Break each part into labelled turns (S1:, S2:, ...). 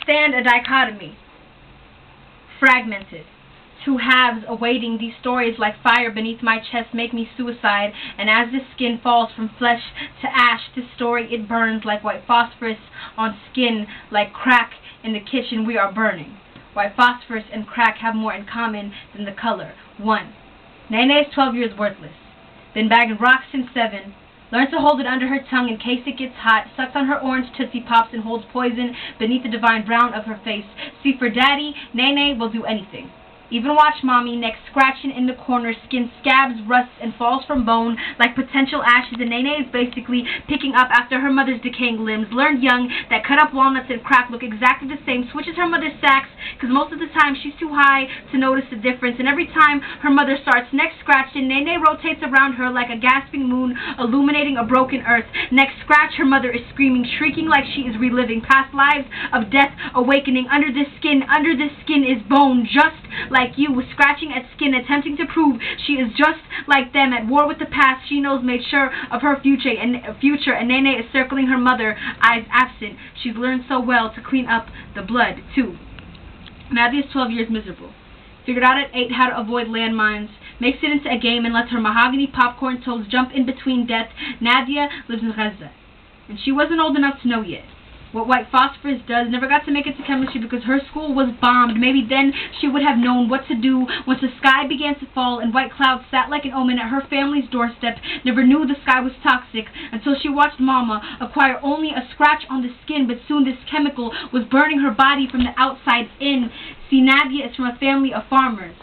S1: stand a dichotomy. Fragmented. Two halves awaiting. These stories like fire beneath my chest make me suicide, and as this skin falls from flesh to ash, this story it burns like white phosphorus on skin, like crack in the kitchen we are burning. White phosphorus and crack have more in common than the color. 1. Nene is 12 years worthless. Been bagging rocks since 7. Learned to hold it under her tongue in case it gets hot. Sucks on her orange Tootsie Pops and holds poison beneath the divine brown of her face. See, for daddy, Nene will do anything. Even watch mommy, neck scratching in the corner, skin scabs, rusts, and falls from bone like potential ashes, and Nene is basically picking up after her mother's decaying limbs. Learned young that cut up walnuts and crack look exactly the same, switches her mother's sacks, because most of the time she's too high to notice the difference, and every time her mother starts neck scratching, Nene rotates around her like a gasping moon, illuminating a broken earth. Neck scratch, her mother is screaming, shrieking like she is reliving past lives of death, awakening. Under this skin is bone, just like you, was scratching at skin, attempting to prove she is just like them, at war with the past she knows, made sure of her future, and Nene is circling her mother, eyes absent. She's learned so well to clean up the blood, too. Nadia is 12 years miserable. Figured out at 8 how to avoid landmines, makes it into a game, and lets her mahogany popcorn toes jump in between death. Nadia lives in Gaza, and she wasn't old enough to know yet what white phosphorus does. Never got to make it to chemistry because her school was bombed. Maybe then she would have known what to do once the sky began to fall and white clouds sat like an omen at her family's doorstep. Never knew the sky was toxic until she watched Mama acquire only a scratch on the skin, but soon this chemical was burning her body from the outside in. See, Nadia is from a family of farmers,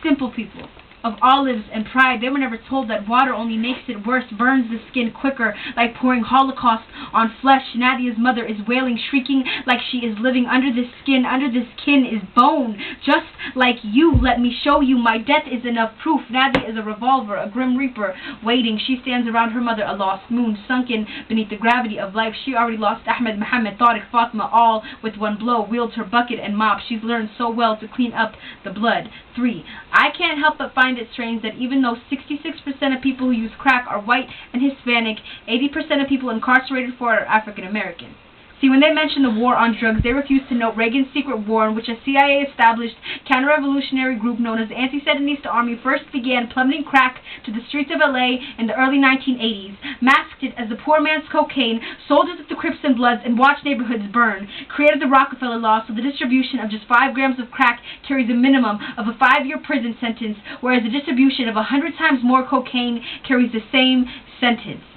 S1: simple people, of olives and pride. They were never told that water only makes it worse, burns the skin quicker, like pouring Holocaust on flesh. Nadia's mother is wailing, shrieking like she is living. Under this skin, under this kin is bone, just like you. Let me show you, my death is enough proof. Nadia is a revolver, a grim reaper, waiting. She stands around her mother, a lost moon, sunken beneath the gravity of life. She already lost Ahmed, Muhammad, Tariq, Fatima, all with one blow. Wields her bucket and mop. She's learned so well to clean up the blood. 3. I can't help but find it strange that even though 66% of people who use crack are white and Hispanic, 80% of people incarcerated for it are African American. See, when they mention the war on drugs, they refuse to note Reagan's secret war in which a CIA-established counter-revolutionary group known as the Anti-Sandinista Army first began plummeting crack to the streets of LA in the early 1980s, masked it as the poor man's cocaine, sold it to the Crips and Bloods, and watched neighborhoods burn, created the Rockefeller Law so the distribution of just 5 grams of crack carries a minimum of a 5-year prison sentence, whereas the distribution of 100 times more cocaine carries the same sentence.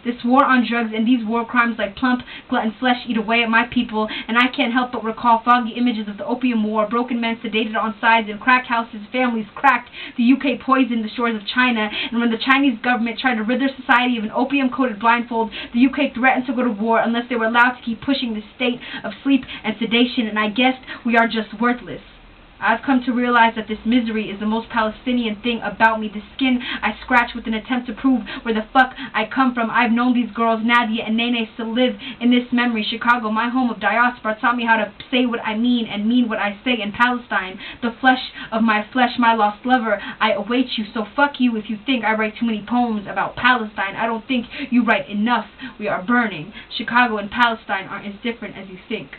S1: This war on drugs and these war crimes like plump, glutton flesh eat away at my people, and I can't help but recall foggy images of the Opium War, broken men sedated on sides in crack houses, families cracked, the UK poisoned the shores of China, and when the Chinese government tried to rid their society of an opium-coated blindfold, the UK threatened to go to war unless they were allowed to keep pushing the state of sleep and sedation, and I guessed we are just worthless. I've come to realize that this misery is the most Palestinian thing about me. The skin I scratch with an attempt to prove where the fuck I come from. I've known these girls, Nadia and Nene, still live in this memory. Chicago, my home of diaspora, taught me how to say what I mean and mean what I say. In Palestine, the flesh of my flesh, my lost lover, I await you. So fuck you if you think I write too many poems about Palestine. I don't think you write enough. We are burning. Chicago and Palestine aren't as different as you think.